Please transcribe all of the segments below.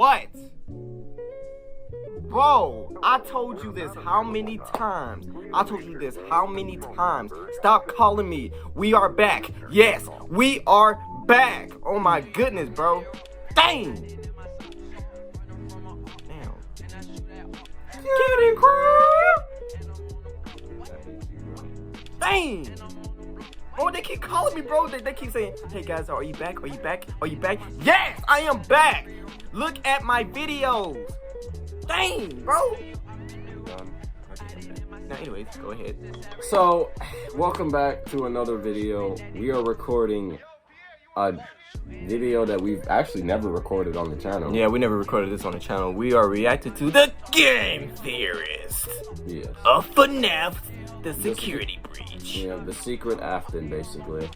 What? Bro, I told you this how many times? Stop calling me. We are back. Yes, we are back. Oh my goodness, bro. Dang. Damn. Kitty crab. Dang. Oh, they keep calling me, bro. They keep saying, hey guys, are you back? Are you back? Are you back? Yes, I am back. Look at my videos. Dang, bro. Now, anyways, go ahead. So, welcome back to another video. We are recording a video that we've actually never recorded on the channel. Yeah, we never recorded this on the channel. We are reacting to the Game Theorist. Yes. Of FNAF, the security breach. Yeah, the secret Afton, basically.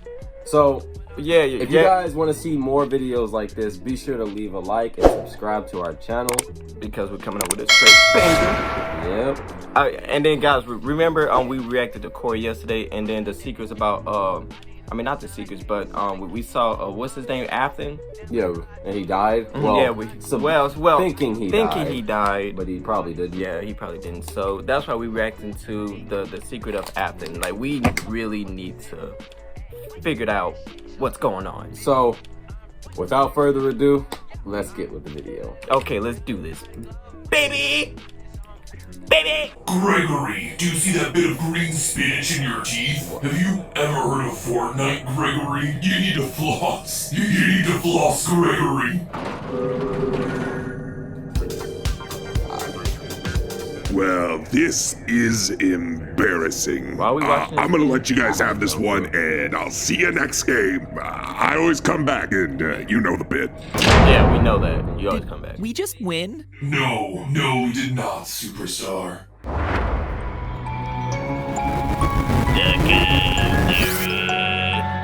So, yeah, if you guys want to see more videos like this, be sure to leave a like and subscribe to our channel. Because we're coming up with a straight banger. Yep. And then, guys, remember we reacted to Corey yesterday, and then the secrets about, I mean, not the secrets, but we saw, what's his name, Afton? Yeah, and he died? Well, yeah, thinking he died. But he probably didn't. Yeah, he probably didn't. So that's why we reacting to the secret of Afton. Like, we really need to figure out what's going on. So, without further ado, let's get with the video. Okay, let's do this. Baby! Baby! Gregory, do you see that bit of green spinach in your teeth? Have you ever heard of Fortnite, Gregory? You need to floss. You need to floss, Gregory. Well, this is embarrassing. While we watching I'm gonna let you guys have this one, and I'll see you next game. I always come back, and you know the bit. Yeah, we know that. You always come back. We just win? No, we did not, Superstar.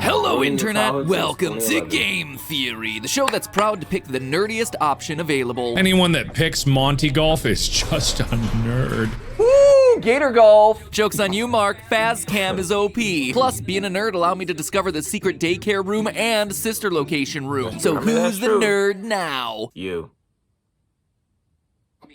Hello, Internet! Welcome to Game Theory, the show that's proud to pick the nerdiest option available. Anyone that picks Monty Golf is just a nerd. Woo! Gator Golf! Joke's on you, Mark. Fazcam is OP. Plus, being a nerd allowed me to discover the secret daycare room and sister location room. So who's the nerd now? You.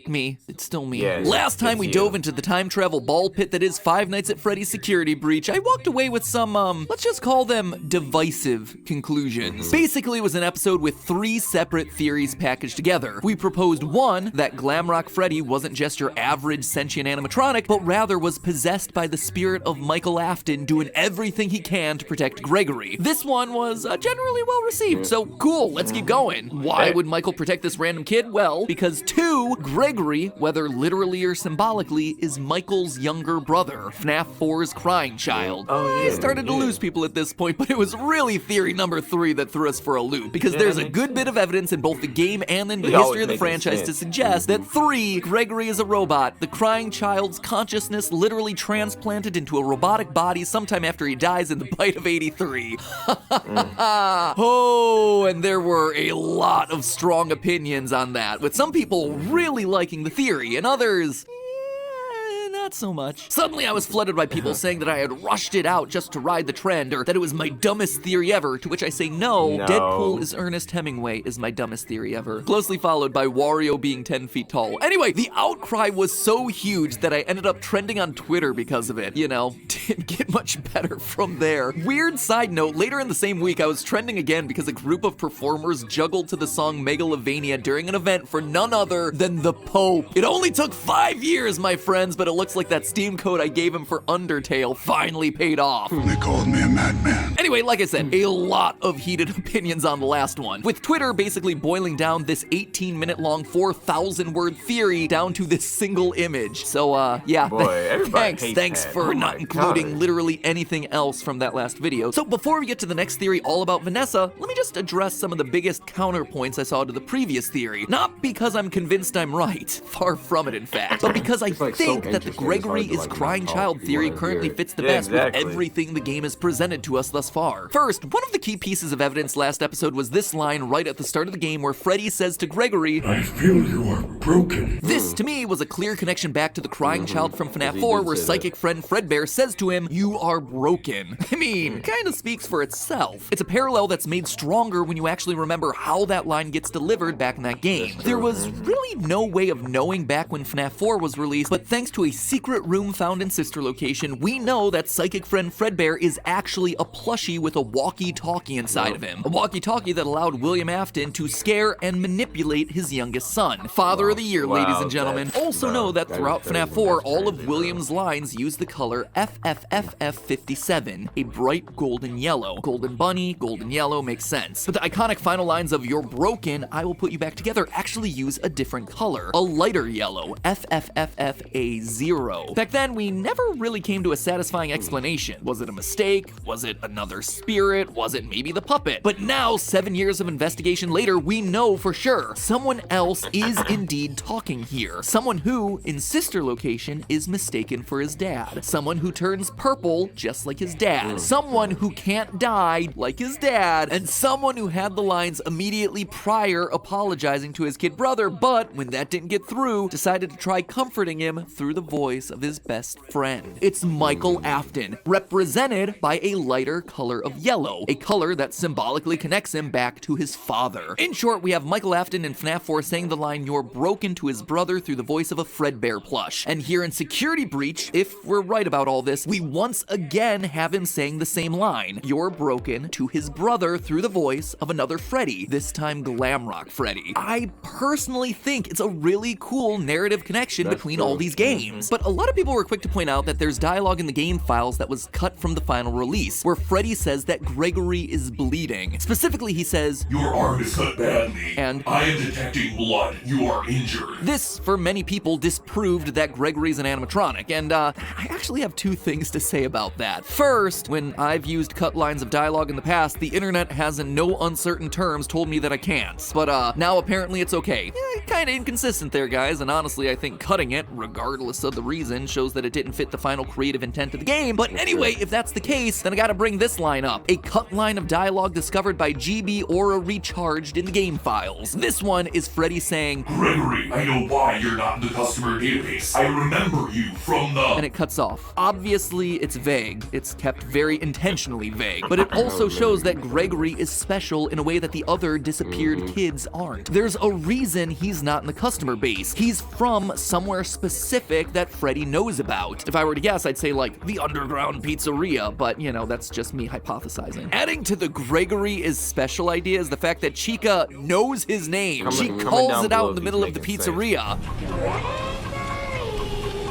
Me. It's still me. Yeah, Last time we dove into the time travel ball pit that is Five Nights at Freddy's security breach, I walked away with some, let's just call them divisive conclusions. Basically, it was an episode with 3 separate theories packaged together. We proposed one, that Glamrock Freddy wasn't just your average sentient animatronic, but rather was possessed by the spirit of Michael Afton doing everything he can to protect Gregory. This one was generally well received, so cool, let's keep going. Why would Michael protect this random kid? Well, because 2, Gregory, whether literally or symbolically, is Michael's younger brother, FNAF 4's crying child. I started to lose people at this point, but it was really theory number 3 that threw us for a loop, because there's a good bit of evidence in both the game and in the history of the franchise to suggest that 3, Gregory is a robot, the crying child's consciousness literally transplanted into a robotic body sometime after he dies in the bite of 83. Oh, and there were a lot of strong opinions on that, with some people really liking the theory, and others, not so much. Suddenly I was flooded by people saying that I had rushed it out just to ride the trend, or that it was my dumbest theory ever, to which I say no. Deadpool is Ernest Hemingway is my dumbest theory ever. Closely followed by Wario being 10 feet tall. Anyway, the outcry was so huge that I ended up trending on Twitter because of it. You know, didn't get much better from there. Weird side note, later in the same week I was trending again because a group of performers juggled to the song Megalovania during an event for none other than the Pope. It only took 5 years, my friends, but it looks like that Steam code I gave him for Undertale finally paid off. They called me a madman. Anyway, like I said, a lot of heated opinions on the last one, with Twitter basically boiling down this 18-minute long 4,000-word theory down to this single image. So, yeah, thanks for not including literally anything else from that last video. So before we get to the next theory all about Vanessa, let me just address some of the biggest counterpoints I saw to the previous theory. Not because I'm convinced I'm right, far from it in fact, but because I think that the Gregory is crying child theory currently fits the best with everything the game has presented to us thus far. First, one of the key pieces of evidence last episode was this line right at the start of the game where Freddy says to Gregory, I feel you are broken. This, to me, was a clear connection back to the crying child from FNAF He 4 did where say that. psychic friend Fredbear says to him, "You are broken." I mean, kinda speaks for itself. It's a parallel that's made stronger when you actually remember how that line gets delivered back in that game. There was really no way of knowing back when FNAF 4 was released, but thanks to a secret room found in Sister Location, we know that psychic friend Fredbear is actually a plushie with a walkie-talkie inside of him. A walkie-talkie that allowed William Afton to scare and manipulate his youngest son. Father of the Year, ladies and gentlemen. Also know that throughout FNAF 4, all of William's lines use the color FFFF57, a bright golden yellow. Golden bunny, golden yellow makes sense. But the iconic final lines of "You're broken, I will put you back together" actually use a different color, a lighter yellow, FFFFA0. Back then, we never really came to a satisfying explanation. Was it a mistake? Was it another spirit? Was it maybe the puppet? But now, 7 years of investigation later, we know for sure. Someone else is indeed talking here. Someone who, in Sister Location, is mistaken for his dad. Someone who turns purple, just like his dad. Someone who can't die, like his dad. And someone who had the lines immediately prior apologizing to his kid brother, but when that didn't get through, decided to try comforting him through the voice of his best friend. It's Michael Afton, represented by a lighter color of yellow, a color that symbolically connects him back to his father. In short, we have Michael Afton in FNAF 4 saying the line "You're broken" to his brother through the voice of a Fredbear plush. And here in Security Breach, if we're right about all this, we once again have him saying the same line, "You're broken" to his brother through the voice of another Freddy, this time Glamrock Freddy. I personally think it's a really cool narrative connection between all these games. But a lot of people were quick to point out that there's dialogue in the game files that was cut from the final release, where Freddy says that Gregory is bleeding. Specifically, he says, Your arm is cut badly. And- I am detecting blood. You are injured. This, for many people, disproved that Gregory's an animatronic, and I actually have two things to say about that. First, when I've used cut lines of dialogue in the past, the internet has in no uncertain terms told me that I can't. But now apparently it's okay. Kinda inconsistent there, guys, and honestly I think cutting it, regardless of the reason, shows that it didn't fit the final creative intent of the game. But anyway, if that's the case, then I gotta bring this line up. A cut line of dialogue discovered by GB Aura Recharged in the game files. This one is Freddy saying, Gregory, I know why you're not in the customer database. I remember you from the... and it cuts off. Obviously, it's vague. It's kept very intentionally vague. But it also shows that Gregory is special in a way that the other disappeared kids aren't. There's a reason he's not in the customer base. He's from somewhere specific that Freddy knows about. If I were to guess, I'd say like the underground pizzeria, but you know, that's just me hypothesizing. Adding to the Gregory is special idea is the fact that Chica knows his name. She calls down it out below in the if middle he's of the making pizzeria.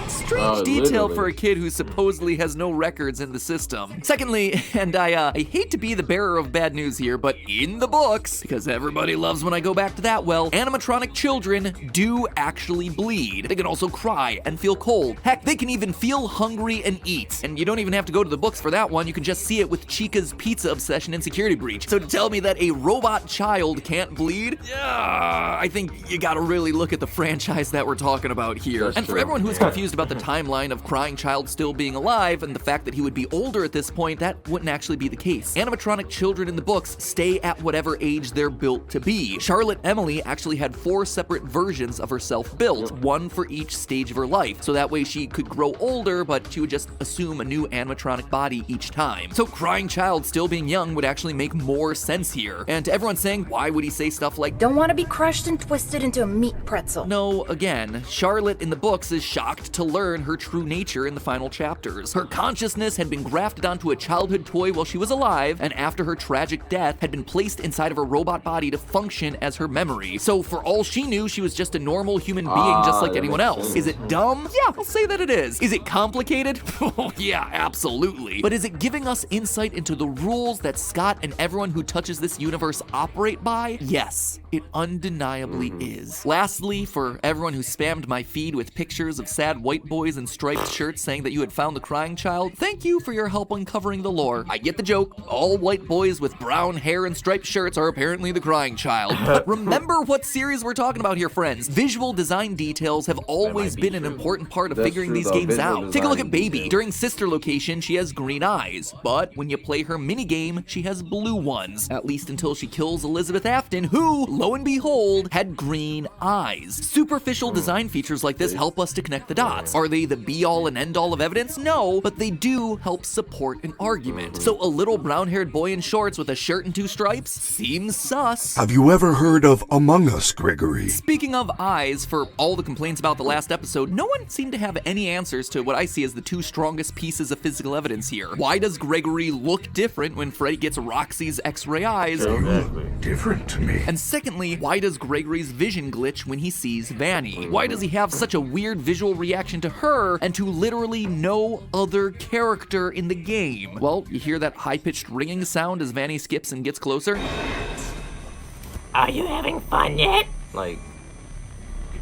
Strange detail literally. for a kid who supposedly has no records in the system. Secondly, and I hate to be the bearer of bad news here, but in the books, because everybody loves when I go back to that well, animatronic children do actually bleed. They can also cry and feel cold. Heck, they can even feel hungry and eat. And you don't even have to go to the books for that one, you can just see it with Chica's pizza obsession in Security Breach. So to tell me that a robot child can't bleed? I think you gotta really look at the franchise that we're talking about here. That's And for true. everyone who's confused about the timeline of Crying Child still being alive and the fact that he would be older at this point, that wouldn't actually be the case. Animatronic children in the books stay at whatever age they're built to be. Charlotte Emily actually had 4 separate versions of herself built, one for each stage of her life, so that way she could grow older, but she would just assume a new animatronic body each time. So Crying Child still being young would actually make more sense here. And to everyone saying, why would he say stuff like, Don't want to be crushed and twisted into a meat pretzel. no, again, Charlotte in the books is shocked to learn her true nature in the final chapters. Her consciousness had been grafted onto a childhood toy while she was alive, and after her tragic death, had been placed inside of her robot body to function as her memory. So for all she knew, she was just a normal human being just like that anyone makes else. sense. Is it dumb? Yeah, I'll say that it is. Is it complicated? Oh yeah, absolutely. But is it giving us insight into the rules that Scott and everyone who touches this universe operate by? Yes, it undeniably is. Lastly, for everyone who spammed my feed with pictures of sad white boys in striped shirts saying that you had found the Crying Child, thank you for your help uncovering the lore. I get the joke. All white boys with brown hair and striped shirts are apparently the Crying Child. But remember what series we're talking about here, friends. Visual design details have always been an important part of That's figuring true, these though. games Visual out. Take a look design at Baby. details. During Sister Location, she has green eyes, but when you play her minigame, she has blue ones. At least until she kills Elizabeth Afton, who, lo lo and behold, had green eyes. Superficial design features like this help us to connect the dots. Are they the be-all and end-all of evidence? No, but they do help support an argument. So a little brown-haired boy in shorts with a shirt and 2 stripes seems sus. Have you ever heard of Among Us, Gregory? Speaking of eyes, for all the complaints about the last episode, no one seemed to have any answers to what I see as the 2 strongest pieces of physical evidence here. Why does Gregory look different when Freddy gets Roxy's X-ray eyes? You look different to me. And secondly, why does Gregory's vision glitch when he sees Vanny? Why does he have such a weird visual reaction to her and to literally no other character in the game? Well, you hear that high-pitched ringing sound as Vanny skips and gets closer? Are you having fun yet? Like,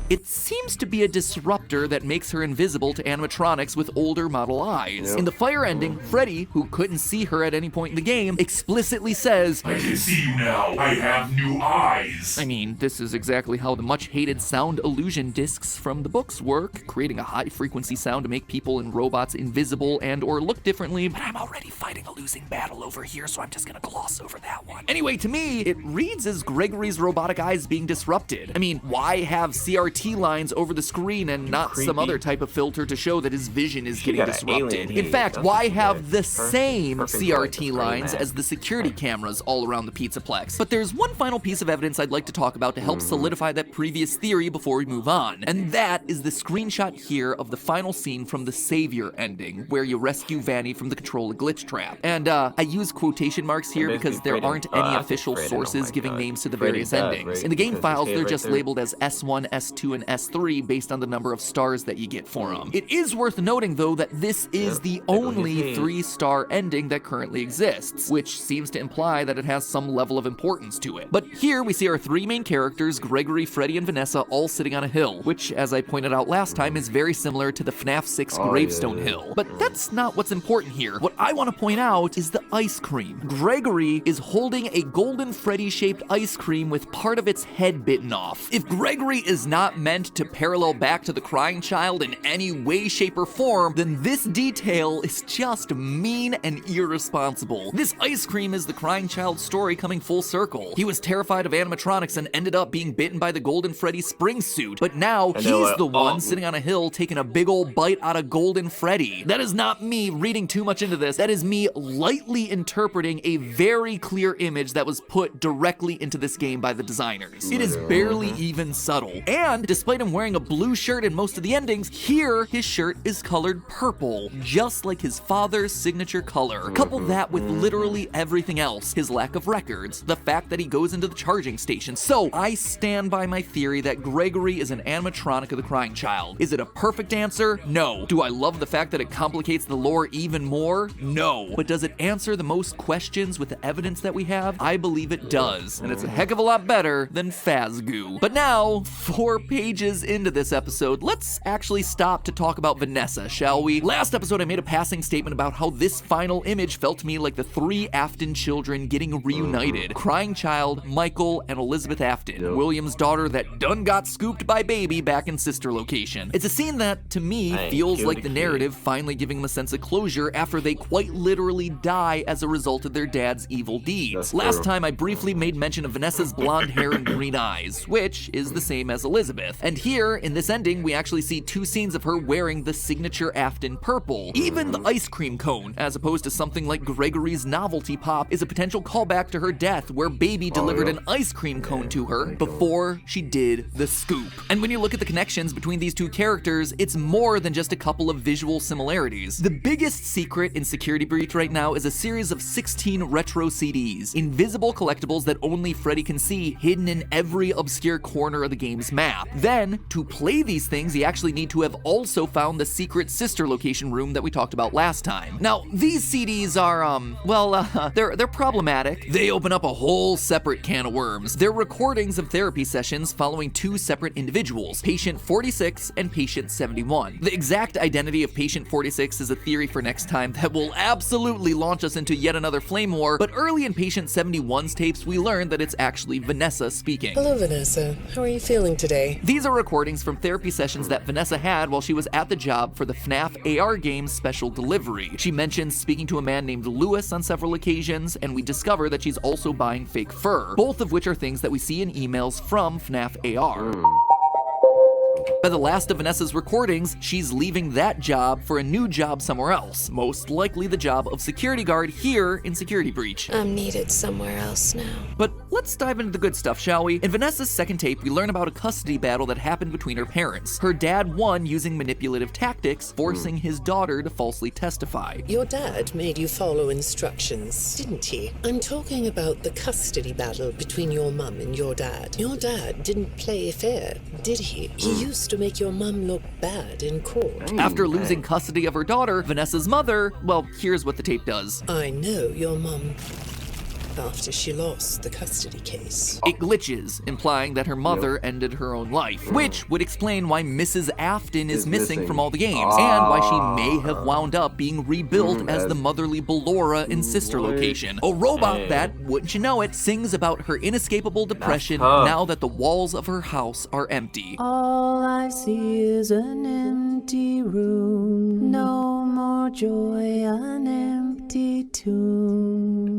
It seems to be a disruptor that makes her invisible to animatronics with older model eyes. Yep. In the fire ending, Freddy, who couldn't see her at any point in the game, explicitly says, I can see you now. I have new eyes. I mean, this is exactly how the much-hated sound illusion discs from the books work, creating a high-frequency sound to make people and robots invisible and or look differently, but I'm already fighting a losing battle over here, so I'm just gonna gloss over that one. Anyway, to me, it reads as Gregory's robotic eyes being disrupted. I mean, why have CRT lines over the screen and not some other type of filter to show that his vision is getting got an disrupted? alien In head. fact, That's why what she have did. the same Perfect CRT choice. lines Great. as the security cameras all around the Pizzaplex? But there's one final piece of evidence I'd like to talk about to help solidify that previous theory before we move on, and that is the screenshot here of the final scene from the Savior ending, where you rescue Vanny from the controller glitch trap. And I use quotation marks here Basically because there Freddy- aren't I any think official Freddy, sources oh my giving God. names to the Freddy various died, endings. right? In the game Because files, his they're head just right there. labeled as S1, S2, and S3 based on the number of stars that you get for them. It is worth noting, though, that this is the there goes only his head. 3-star ending that currently exists, which seems to imply that it has some level of importance to it. But here we see our 3 main characters, Gregory, Freddy, and Vanessa, all sitting on a hill, which, as I pointed out last time, is very similar to the FNAF 6 Gravestone yeah. Hill. But that's not what's important here. What I want to point out is the ice cream. Gregory is holding a golden Freddy-shaped ice cream with part of its head bitten off. If Gregory is not meant to parallel back to the crying child in any way, shape, or form, then this detail is just mean and irresponsible. This ice cream is the crying child's story coming full circle. He was terrified of animatronics and ended up being bitten by the golden Freddy spring suit, but now he's the one sitting on a hill taking a big old bite out of golden Freddy. That is not me reading too much into this. That is me lightly interpreting a very clear image that was put directly into this game by the designers. It is barely even subtle. And despite him wearing a blue shirt in most of the endings, here his shirt is colored purple, just like his father's signature color. Couple that with literally everything else, his lack of records, the fact that he goes into the charging station. So I stand by my theory that Gregory is an animatronic of the crying child. Is it a perfect answer? No. Do I love the fact that it complicates the lore even more? No. But does it answer the most questions with the evidence that we have? I believe it does, and it's a heck of a lot better than Fazgoo. But now, 4 pages into this episode, let's actually stop to talk about Vanessa, shall we? Last episode, I made a passing statement about how this final image felt to me like the 3 Afton children getting reunited. Crying child, Michael, and Elizabeth Afton, William's daughter that done got scooped by baby back in sister location. It's a scene that, to me, feels killed like the the kid. narrative finally giving them a sense of closure after they quite literally die as a result of their dad's evil deeds. Last time, I briefly made mention of Vanessa's blonde hair and green eyes, which is the same as Elizabeth. And here, in this ending, we actually see 2 scenes of her wearing the signature Afton purple. Even the ice cream cone, as opposed to something like Gregory's novelty pop, is a potential callback to her death, where baby delivered an ice cream cone to her before she did the scoop. And when you look at the connections between these 2 characters, it's more than just a couple of visual similarities. The biggest secret in Security Breach right now is a series of 16 retro CDs, invisible collectibles that only Freddy can see, hidden in every obscure corner of the game's map. Then, to play these things, you actually need to have also found the secret sister location room that we talked about last time. Now, these CDs are, they're problematic. They open up a whole separate can of worms. They're recordings of therapy sessions following 2 separate individuals, Patient 46 and Patient 71. The exact identity of Patient 46 is a theory for next time that will absolutely launch us into yet another flame war, but early in Patient 71's tapes, we learned that it's actually Vanessa speaking. Hello, Vanessa. How are you feeling today? These are recordings from therapy sessions that Vanessa had while she was at the job for the FNAF AR game's special delivery. She mentions speaking to a man named Lewis on several occasions, and we discover that she's also buying fake fur, both of which are things that we see in emails from FNAF AR. By the last of Vanessa's recordings, she's leaving that job for a new job somewhere else, most likely the job of security guard here in Security Breach. I'm needed somewhere else now. But let's dive into the good stuff, shall we? In Vanessa's second tape, we learn about a custody battle that happened between her parents. Her dad won using manipulative tactics, forcing his daughter to falsely testify. Your dad made you follow instructions, didn't he? I'm talking about the custody battle between your mum and your dad. Your dad didn't play fair, did he? He used to make your mum look bad in court. After losing custody of her daughter, Vanessa's mother, well, here's what the tape does. I know your mum after she lost the custody case. It glitches, implying that her mother ended her own life, which would explain why Mrs. Afton is missing from all the games, and why she may have wound up being rebuilt as the motherly Ballora in Sister Location. A robot that, wouldn't you know it, sings about her inescapable depression now that the walls of her house are empty. All I see is an empty room, no more joy, an empty tomb.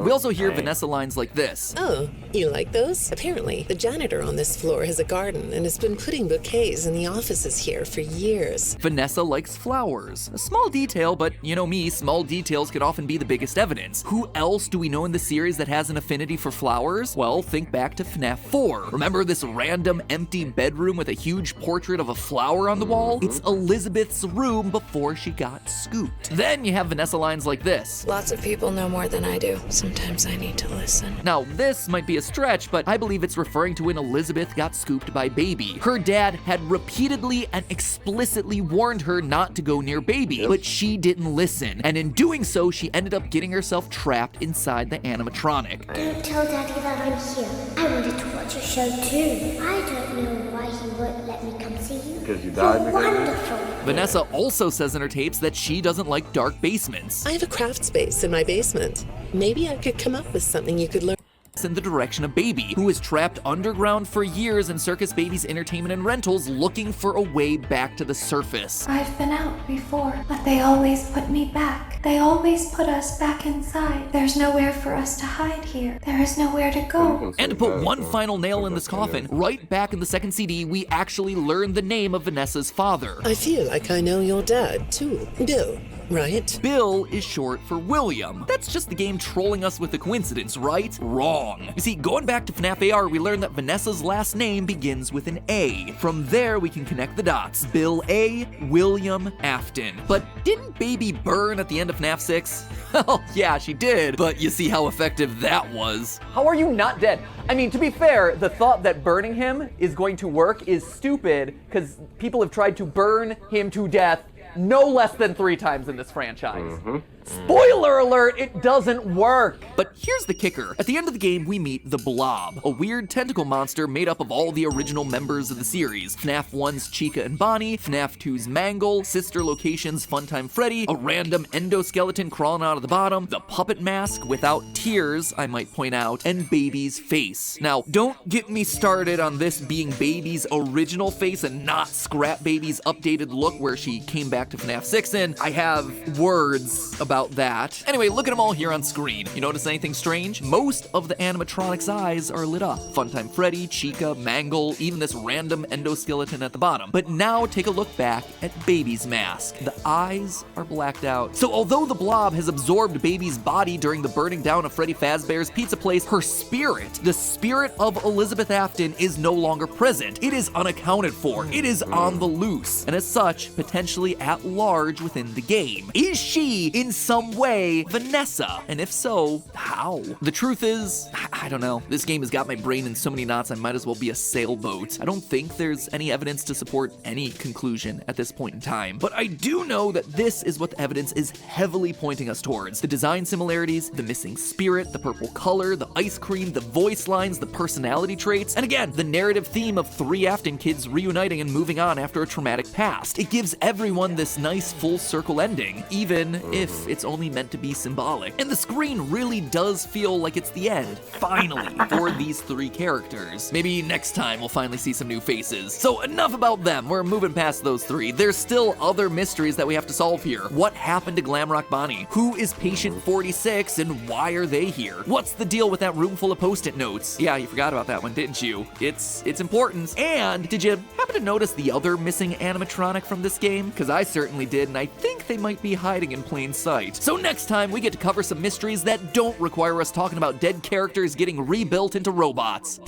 We also hear Vanessa lines like this. Oh, you like those? Apparently, the janitor on this floor has a garden and has been putting bouquets in the offices here for years. Vanessa likes flowers. A small detail, but you know me, small details could often be the biggest evidence. Who else do we know in the series that has an affinity for flowers? Well, think back to FNAF 4. Remember this random empty bedroom with a huge portrait of a flower on the wall? It's Elizabeth's room before she got scooped. Then you have Vanessa lines like this. Lots of people know more than I do. Sometimes I need to listen. Now, this might be a stretch, but I believe it's referring to when Elizabeth got scooped by Baby. Her dad had repeatedly and explicitly warned her not to go near Baby, but she didn't listen. And in doing so, she ended up getting herself trapped inside the animatronic. Don't tell Daddy that I'm here. I wanted to watch a show too. I don't know why he won't let me come see you. Because you died. You're wonderful. Vanessa also says in her tapes that she doesn't like dark basements. I have a craft space in my basement. Maybe I could come up with something you could learn. In the direction of Baby, who was trapped underground for years in Circus Baby's entertainment and rentals, looking for a way back to the surface. I've been out before, but they always put me back. They always put us back inside. There's nowhere for us to hide here. There is nowhere to go. And to put one final nail in this coffin, right back in the second CD, we actually learned the name of Vanessa's father. I feel like I know your dad, too. Bill, right? Bill is short for William. That's just the game trolling us with a coincidence, right? Wrong. You see, going back to FNAF AR, we learned that Vanessa's last name begins with an A. From there, we can connect the dots. Bill A, William Afton. But didn't Baby burn at the end of FNAF 6? Well, yeah, she did, but you see how effective that was. How are you not dead? I mean, to be fair, the thought that burning him is going to work is stupid, because people have tried to burn him to death no less than 3 times in this franchise. Spoiler alert, it doesn't work. But here's the kicker. At the end of the game, we meet the Blob, a weird tentacle monster made up of all the original members of the series. FNAF 1's Chica and Bonnie, FNAF 2's Mangle, Sister Location's Funtime Freddy, a random endoskeleton crawling out of the bottom, the puppet mask without tears, I might point out, and Baby's face. Now, don't get me started on this being Baby's original face and not Scrap Baby's updated look where she came back to FNAF 6 in. I have words about that. Anyway, look at them all here on screen. You notice anything strange? Most of the animatronic's eyes are lit up. Funtime Freddy, Chica, Mangle, even this random endoskeleton at the bottom. But now take a look back at Baby's mask. The eyes are blacked out. So although the Blob has absorbed Baby's body during the burning down of Freddy Fazbear's Pizza Place, her spirit, the spirit of Elizabeth Afton, is no longer present. It is unaccounted for. It is on the loose, and as such, potentially at large within the game. Is she, in some way, Vanessa? And if so, how? The truth is, I don't know. This game has got my brain in so many knots I might as well be a sailboat. I don't think there's any evidence to support any conclusion at this point in time. But I do know that this is what the evidence is heavily pointing us towards. The design similarities, the missing spirit, the purple color, the ice cream, the voice lines, the personality traits, and again, the narrative theme of 3 Afton kids reuniting and moving on after a traumatic past. It gives everyone this this nice full circle ending, even if it's only meant to be symbolic. And the screen really does feel like it's the end, finally, for these 3 characters. Maybe next time we'll finally see some new faces. So enough about them, we're moving past those 3. There's still other mysteries that we have to solve here. What happened to Glamrock Bonnie? Who is Patient 46 and why are they here? What's the deal with that room full of post-it notes? Yeah, you forgot about that one, didn't you? It's important. And did you happen to notice the other missing animatronic from this game? Because I certainly did, and I think they might be hiding in plain sight. So next time, we get to cover some mysteries that don't require us talking about dead characters getting rebuilt into robots.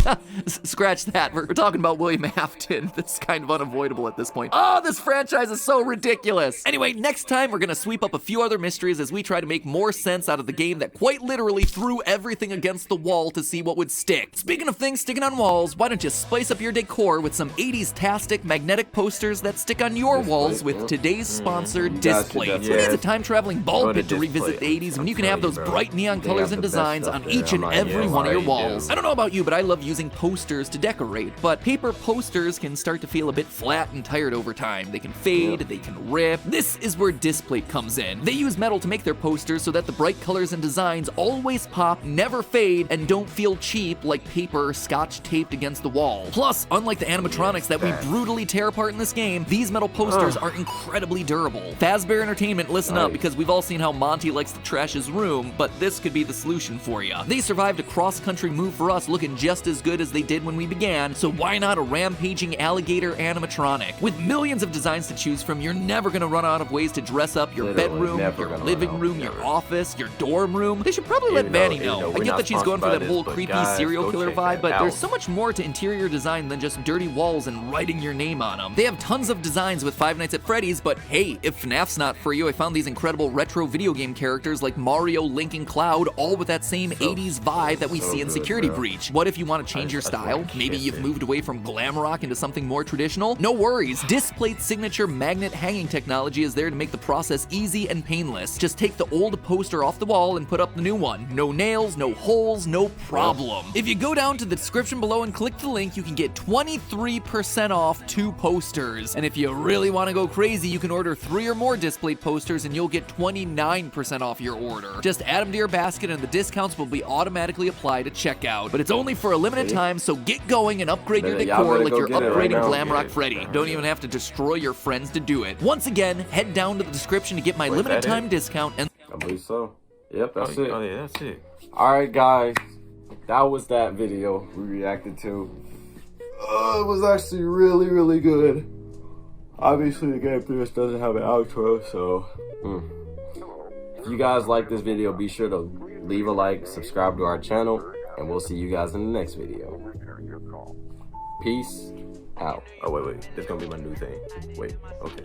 Scratch that, we're talking about William Afton. That's kind of unavoidable at this point. Oh, this franchise is so ridiculous. Anyway, next time, we're gonna sweep up a few other mysteries as we try to make more sense out of the game that quite literally threw everything against the wall to see what would stick. Speaking of things sticking on walls, why don't you spice up your decor with some 80s-tastic magnetic posters that stick on your walls with today's sponsor, Displate. Who needs a time-traveling ball pit to revisit the 80s when you can have those bright neon colors and designs on each and every one of your walls? I don't know about you, but I love using posters to decorate, but paper posters can start to feel a bit flat and tired over time. They can fade, they can rip. This is where Displate comes in. They use metal to make their posters so that the bright colors and designs always pop, never fade, and don't feel cheap like paper scotch taped against the wall. Plus, unlike the animatronics that we brutally tear apart in this game, these metal posters are incredibly durable. Fazbear Entertainment, listen up, because we've all seen how Monty likes to trash his room, but this could be the solution for you. They survived a cross-country move for us looking just as good as they did when we began, so why not a rampaging alligator animatronic? With millions of designs to choose from, you're never gonna run out of ways to dress up your bedroom, your living room, your office, your dorm room. They should probably let Vanny know. I get that she's going for that whole creepy serial killer vibe, but there's so much more to interior design than just dirty walls and writing your name on them. They have tons of designs with Five Nights at Freddy's, but hey, if FNAF's not for you, I found these incredible retro video game characters like Mario, Link, and Cloud, all with that same 80s vibe that we see in Security Breach. What if you want to change your style? Maybe you've moved away from glam rock into something more traditional? No worries. Displate's signature magnet hanging technology is there to make the process easy and painless. Just take the old poster off the wall and put up the new one. No nails, no holes, no problem. If you go down to the description below and click the link, you can get 23% off 2 posters. And if you really want to go crazy, you can order 3 or more Displate posters and you'll get 29% off your order. Just add them to your basket and the discounts will be automatically applied at checkout. But it's only for a limited time, so get going and upgrade your decor like you're upgrading Glamrock Freddy. Don't even have to destroy your friends to do it. Once again, head down to the description to get my limited time discount and I believe so. Yep, that's it. Oh yeah, that's it. Alright guys, that was that video we reacted to. It was actually really good. Obviously the game just doesn't have an outro, so if you guys like this video, be sure to leave a like, subscribe to our channel, and we'll see you guys in the next video. Peace out. Oh wait, this is gonna be my new thing. Wait, okay.